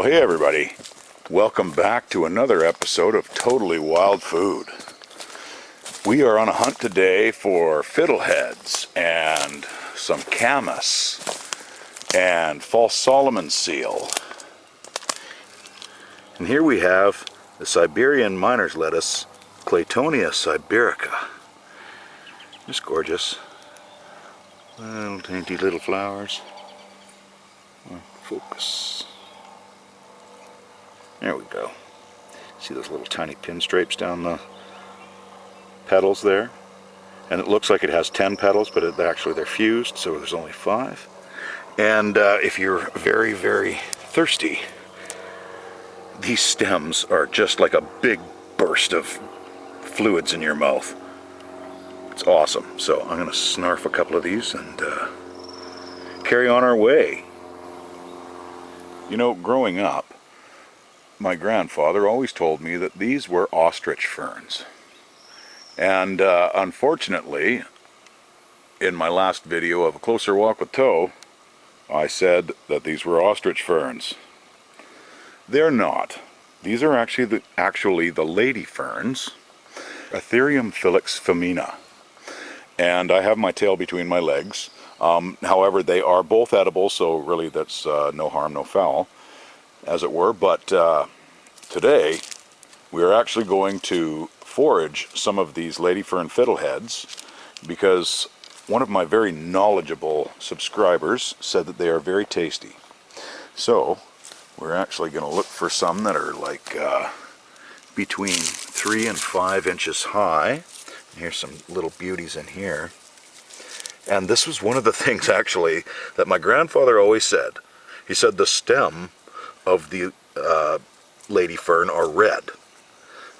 Well, hey everybody, welcome back to another episode of Totally Wild Food. We are on a hunt today for fiddleheads and some Camas and false Solomon seal. And here we have the Siberian miner's lettuce, Claytonia siberica. Just gorgeous. Little dainty little flowers. Focus. There we go. See those little tiny pinstripes down the petals there? And it looks like it has 10 petals, but actually they're fused, so there's only 5. And if you're very, very thirsty, these stems are just like a big burst of fluids in your mouth. It's awesome. So I'm going to snarf a couple of these and carry on our way. You know, growing up, my grandfather always told me that these were ostrich ferns. And unfortunately, in my last video of A Closer Walk with Toe, I said that these were ostrich ferns. They're not. These are actually the lady ferns, Ethereum filix femina. And I have my tail between my legs. However, they are both edible, so really that's no harm, no foul, as it were. But today, we are actually going to forage some of these lady fern fiddleheads because one of my very knowledgeable subscribers said that they are very tasty. So, we're actually going to look for some that are like between 3 and 5 inches high. Here's some little beauties in here. And this was one of the things, actually, that my grandfather always said. He said the stem of the lady fern are red.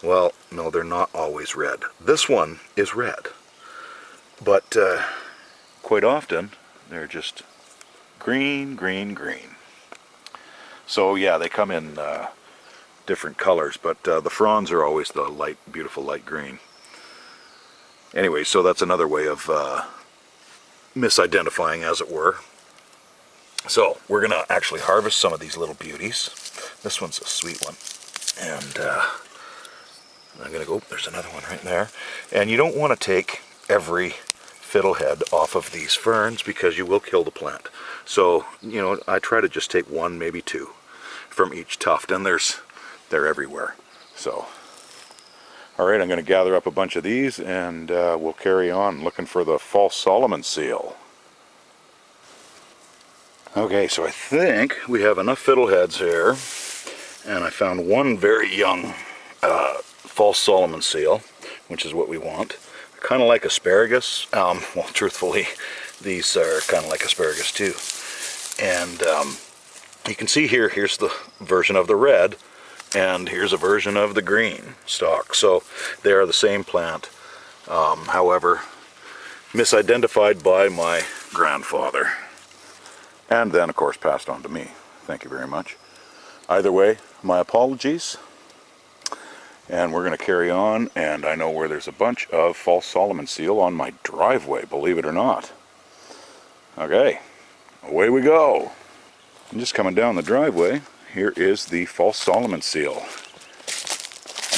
Well, no, they're not always red. This one is red. But quite often, they're just green, green, green. So yeah, they come in different colors, but the fronds are always the light, beautiful light green. Anyway, so that's another way of misidentifying, as it were. So we're gonna actually harvest some of these little beauties. This one's a sweet one, and I'm gonna go. There's another one right there. And you don't want to take every fiddlehead off of these ferns because you will kill the plant. So you know, I try to just take 1, maybe 2 from each tuft, and they're everywhere. So. Alright, I'm going to gather up a bunch of these and we'll carry on looking for the false Solomon seal. Okay, so I think we have enough fiddleheads here, and I found one very young false Solomon seal, which is what we want. Kind of like asparagus. Well, truthfully, these are kind of like asparagus too. And you can see here, here's the version of the red. And here's a version of the green stalk. So they are the same plant, however, misidentified by my grandfather. And then, of course, passed on to me. Thank you very much. Either way, my apologies. And we're going to carry on, and I know where there's a bunch of false Solomon seal on my driveway, believe it or not. Okay, away we go. I'm just coming down the driveway. Here is the false Solomon seal,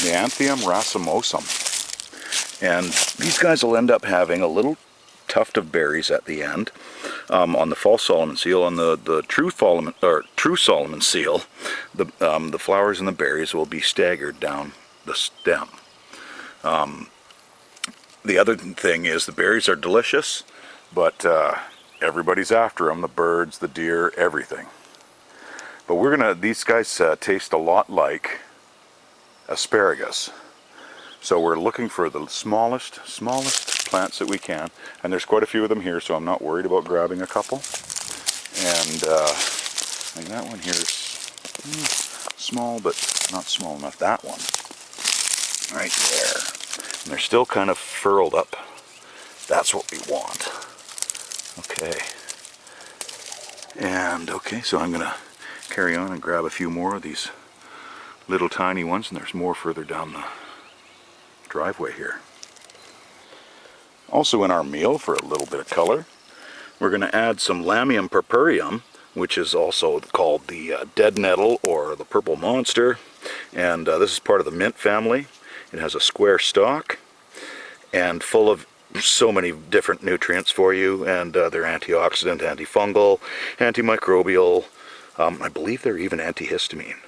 the Anthium racemosum. And these guys will end up having a little tuft of berries at the end. On the false Solomon seal, on the true Solomon seal, the flowers and the berries will be staggered down the stem. The other thing is the berries are delicious, but everybody's after them, the birds, the deer, everything. But these guys taste a lot like asparagus. So we're looking for the smallest plants that we can. And there's quite a few of them here, so I'm not worried about grabbing a couple. And I think that one here is small, but not small enough. That one, right there. And they're still kind of furled up. That's what we want. Okay. And okay, so I'm gonna carry on and grab a few more of these little tiny ones, and there's more further down the driveway here. Also in our meal, for a little bit of color, we're going to add some Lamium purpureum which is also called the dead nettle or the purple monster. And this is part of the mint family. It has a square stalk and full of so many different nutrients for you, and they're antioxidant, antifungal, antimicrobial. I believe they're even antihistamine.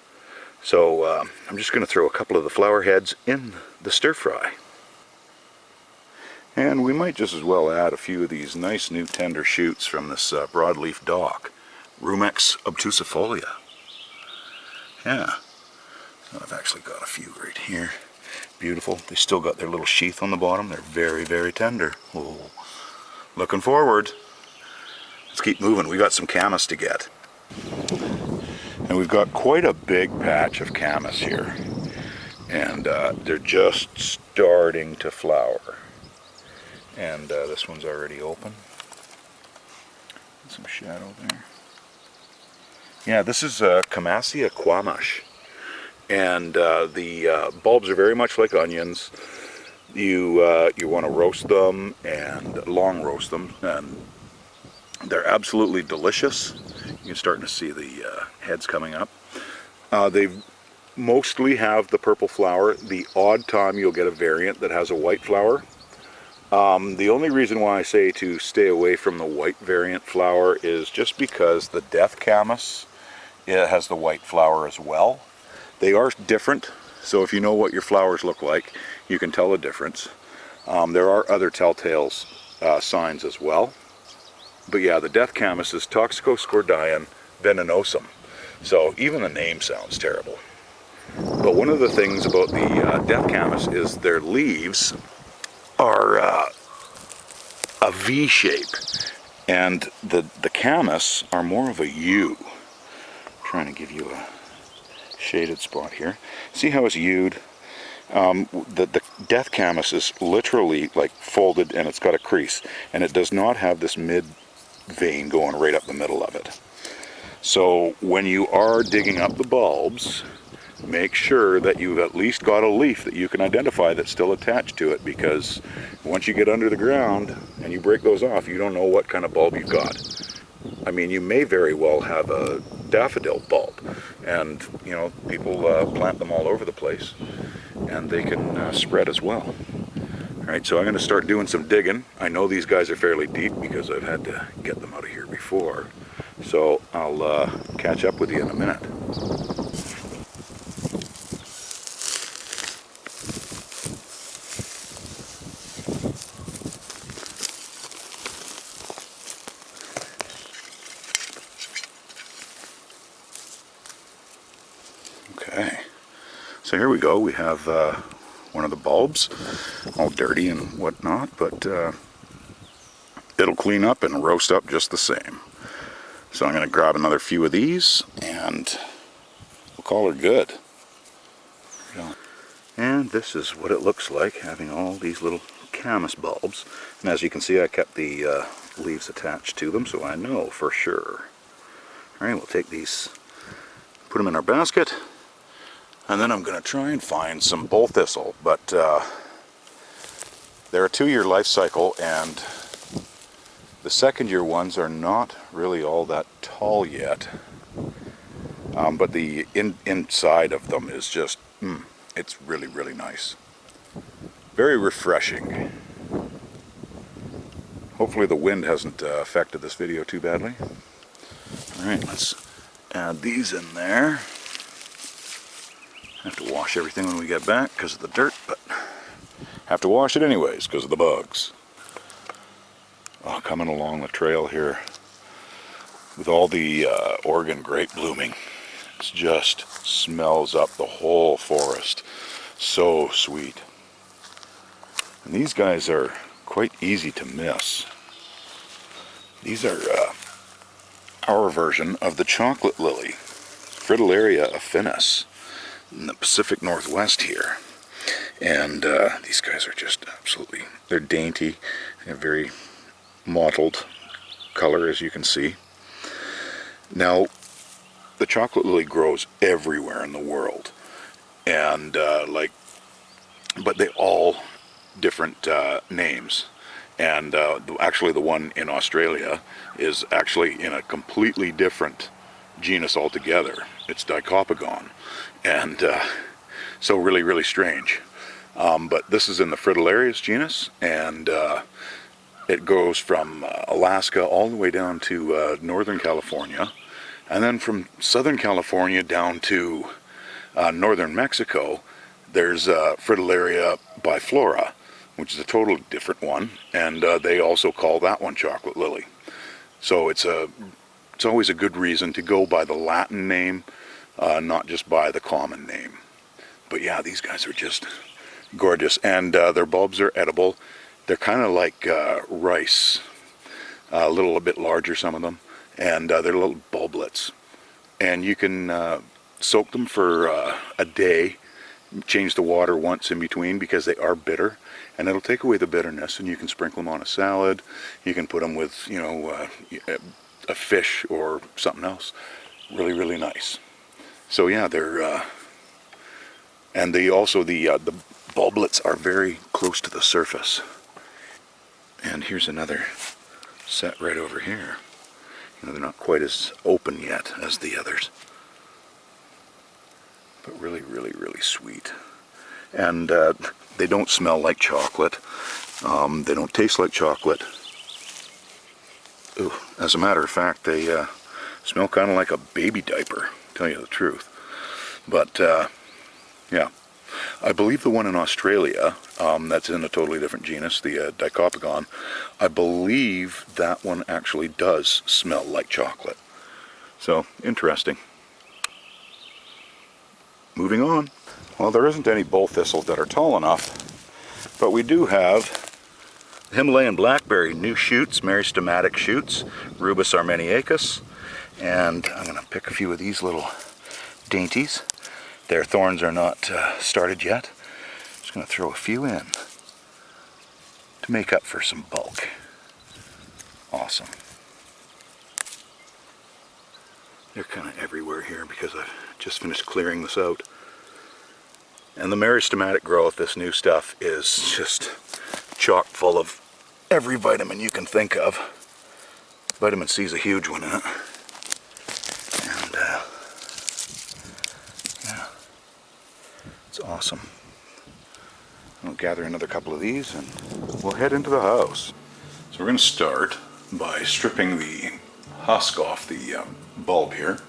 So I'm just going to throw a couple of the flower heads in the stir fry. And we might just as well add a few of these nice new tender shoots from this broadleaf dock, Rumex obtusifolia. Yeah, I've actually got a few right here. Beautiful. They still got their little sheath on the bottom. They're very, very tender. Oh, looking forward. Let's keep moving. We got some Camas to get. And we've got quite a big patch of Camas here. And they're just starting to flower. And this one's already open. Some shadow there. Yeah, this is Camassia quamash. And the bulbs are very much like onions. You want to roast them and long roast them, and they're absolutely delicious. You're starting to see the heads coming up. They mostly have the purple flower. The odd time you'll get a variant that has a white flower. The only reason why I say to stay away from the white variant flower is just because the death Camas, it has the white flower as well. They are different, so if you know what your flowers look like, you can tell the difference. There are other telltale signs as well. But yeah, the death Camas is Toxicoscordion venenosum. So even the name sounds terrible. But one of the things about the death Camas is their leaves are a V shape, and the Camas are more of a U. I'm trying to give you a shaded spot here. See how it's U'd? The death Camas is literally like folded, and it's got a crease, and it does not have this mid vein going right up the middle of it. So when you are digging up the bulbs, make sure that you've at least got a leaf that you can identify that's still attached to it, because once you get under the ground and you break those off, you don't know what kind of bulb you've got. I mean, you may very well have a daffodil bulb, and you know, people plant them all over the place, and they can spread as well. Alright, so I'm going to start doing some digging. I know these guys are fairly deep because I've had to get them out of here before, so I'll catch up with you in a minute. Okay, so here we go. We have one of the bulbs, all dirty and whatnot, but it'll clean up and roast up just the same. So I'm going to grab another few of these, and we'll call her good. And this is what it looks like, having all these little Camas bulbs. And as you can see, I kept the leaves attached to them, so I know for sure. Alright, we'll take these, put them in our basket, and then I'm going to try and find some bull thistle. But they're a 2-year life cycle, and the second-year ones are not really all that tall yet. But the inside of them is just, it's really, really nice. Very refreshing. Hopefully the wind hasn't affected this video too badly. Alright, let's add these in there. Have to wash everything when we get back because of the dirt, but have to wash it anyways because of the bugs. Oh, coming along the trail here with all the Oregon grape blooming. It just smells up the whole forest. So sweet. And these guys are quite easy to miss. These are our version of the chocolate lily, Fritillaria affinis, in the Pacific Northwest here. And these guys are just absolutely, they're dainty. They have very mottled color, as you can see. Now, the chocolate lily grows everywhere in the world, and but they all different names. And actually the one in Australia is actually in a completely different genus altogether. It's Dicopagon, and so really, really strange. But this is in the Fritillaria genus, and it goes from Alaska all the way down to Northern California, and then from Southern California down to Northern Mexico. There's Fritillaria biflora, which is a totally different one, and they also call that one chocolate lily. So it's always a good reason to go by the Latin name, not just by the common name. But yeah, these guys are just gorgeous, and their bulbs are edible. They're kind of like rice, a little bit larger, some of them, and they're little bulblets. And you can soak them for a day, change the water once in between because they are bitter, and it'll take away the bitterness, and you can sprinkle them on a salad. You can put them with, you know, a fish or something else. Really, really nice. So yeah, they're and they also the bulblets are very close to the surface. And here's another set right over here. You know, they're not quite as open yet as the others, but really, really, really sweet. And they don't smell like chocolate. They don't taste like chocolate. Ooh, as a matter of fact, they smell kind of like a baby diaper, to tell you the truth. But yeah, I believe the one in Australia, that's in a totally different genus, the Dicopagon, I believe that one actually does smell like chocolate. So, interesting. Moving on. Well, there isn't any bull thistles that are tall enough, but we do have Himalayan blackberry new shoots, meristematic shoots, Rubus armeniacus, and I'm going to pick a few of these little dainties. Their thorns are not started yet. Just going to throw a few in to make up for some bulk. Awesome. They're kind of everywhere here because I've just finished clearing this out. And the meristematic growth, this new stuff, is just chock full of every vitamin you can think of. Vitamin C is a huge one in it. And yeah, it's awesome. I'll gather another couple of these and we'll head into the house. So we're going to start by stripping the husk off the bulb here.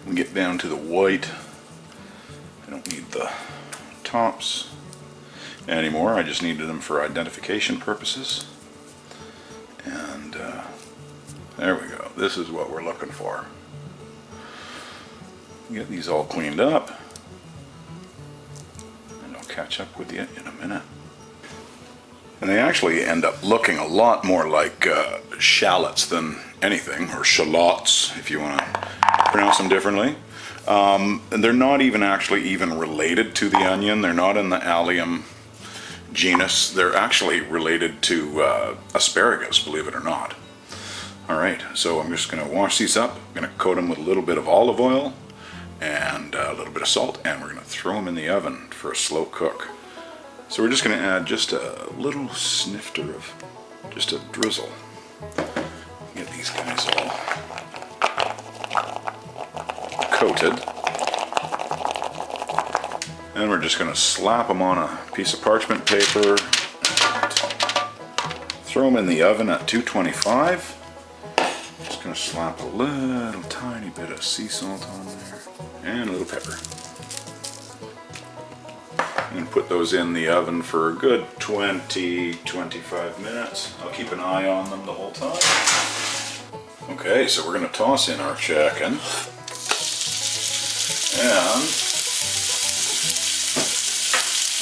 We get down to the white. I don't need the tops anymore. I just needed them for identification purposes. And there we go. This is what we're looking for. Get these all cleaned up, and I'll catch up with you in a minute. And they actually end up looking a lot more like shallots than anything, or shallots if you want to pronounce them differently. And they're not even related to the onion. They're not in the allium genus. They're actually related to asparagus, believe it or not. Alright, so I'm just going to wash these up. I'm going to coat them with a little bit of olive oil and a little bit of salt, and we're going to throw them in the oven for a slow cook. So we're just going to add just a little snifter of, just a drizzle. Get these guys all coated. And we're just going to slap them on a piece of parchment paper. Throw them in the oven at 225. Just going to slap a little tiny bit of sea salt on there. And a little pepper. And put those in the oven for a good 20-25 minutes. I'll keep an eye on them the whole time. Okay, so we're going to toss in our chicken. And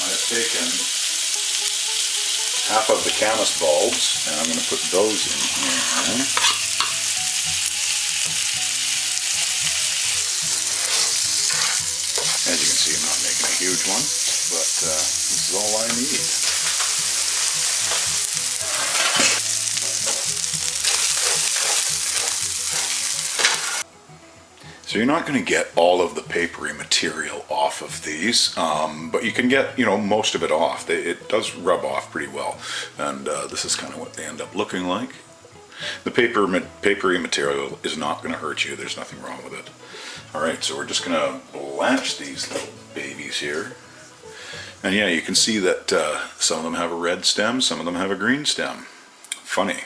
I've taken half of the Camas bulbs and I'm going to put those in here. As you can see, I'm not making a huge one, but this is all I need. So So you're not going to get all of the papery material off of these, but you can get, most of it off. It does rub off pretty well, and this is kind of what they end up looking like. The papery material is not going to hurt you. There's nothing wrong with it. All right, so we're just going to blanch these little babies here. And yeah, you can see that some of them have a red stem, some of them have a green stem. Funny.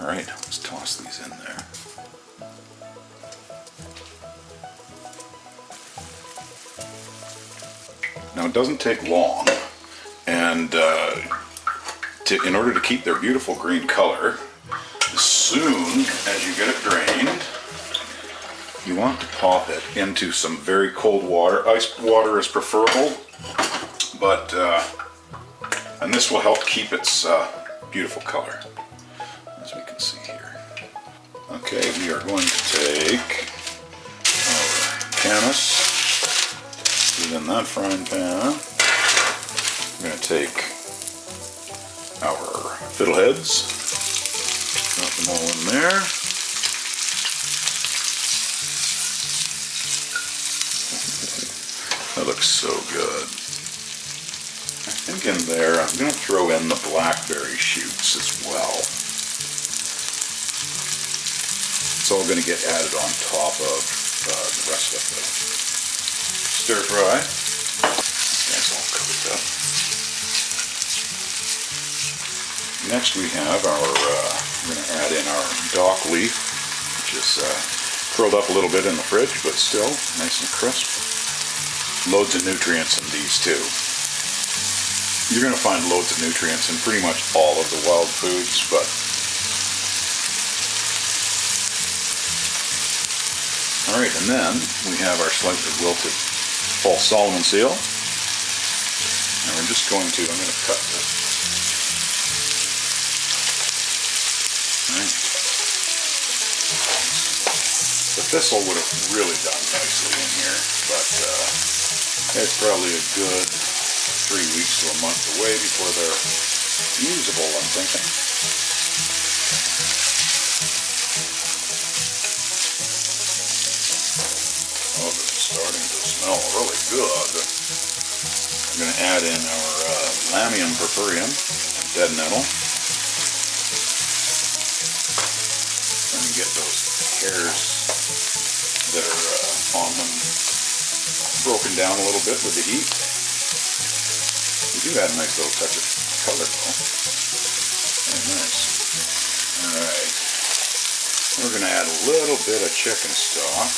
All right, let's toss these in there. Now it doesn't take long, and in order to keep their beautiful green color, as soon as you get it drained, you want to pop it into some very cold water. Ice water is preferable, but and this will help keep its beautiful color, as we can see here. Okay, we are going to take our Camas. In that frying pan, we're going to take our Fiddleheads, drop them all in there. That looks so good. I think in there I'm going to throw in the Blackberry Shoots as well. It's all going to get added on top of the rest of the stir fry. That's all cooked up. Next we have our, we're going to add in our dock leaf, which is curled up a little bit in the fridge, but still nice and crisp. Loads of nutrients in these too. You're going to find loads of nutrients in pretty much all of the wild foods, but alright, and then we have our slightly wilted false Solomon seal, and we're just going to, I'm going to cut this. Right. The thistle would have really done nicely in here, but it's probably a good 3 weeks to a month away before they're usable, I'm thinking. Oh, this is starting to smell really good. I'm going to add in our Lamium purpureum, dead nettle. And get those hairs that are on them broken down a little bit with the heat. We do add a nice little touch of color though. Very nice. Alright. We're going to add a little bit of chicken stock.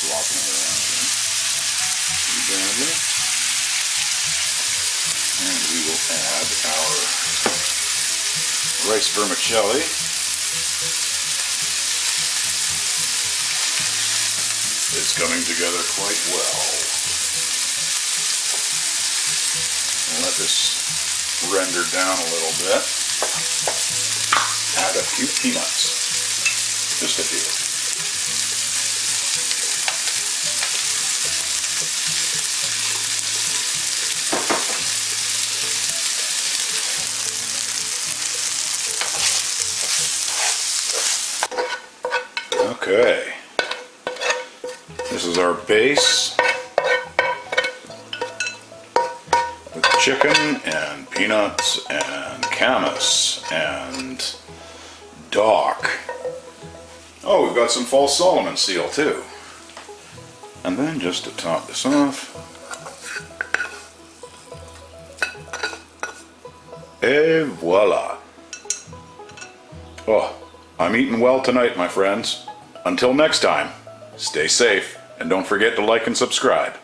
Swapping it around here badly. And we will add our rice vermicelli. It's coming together quite well. We'll let this render down a little bit. Add a few peanuts. Just a few. Okay, this is our base with chicken and peanuts and Camas and dock. Oh, we've got some false Solomon seal too. And then just to top this off, et voila. Oh, I'm eating well tonight, my friends. Until next time, stay safe and don't forget to like and subscribe.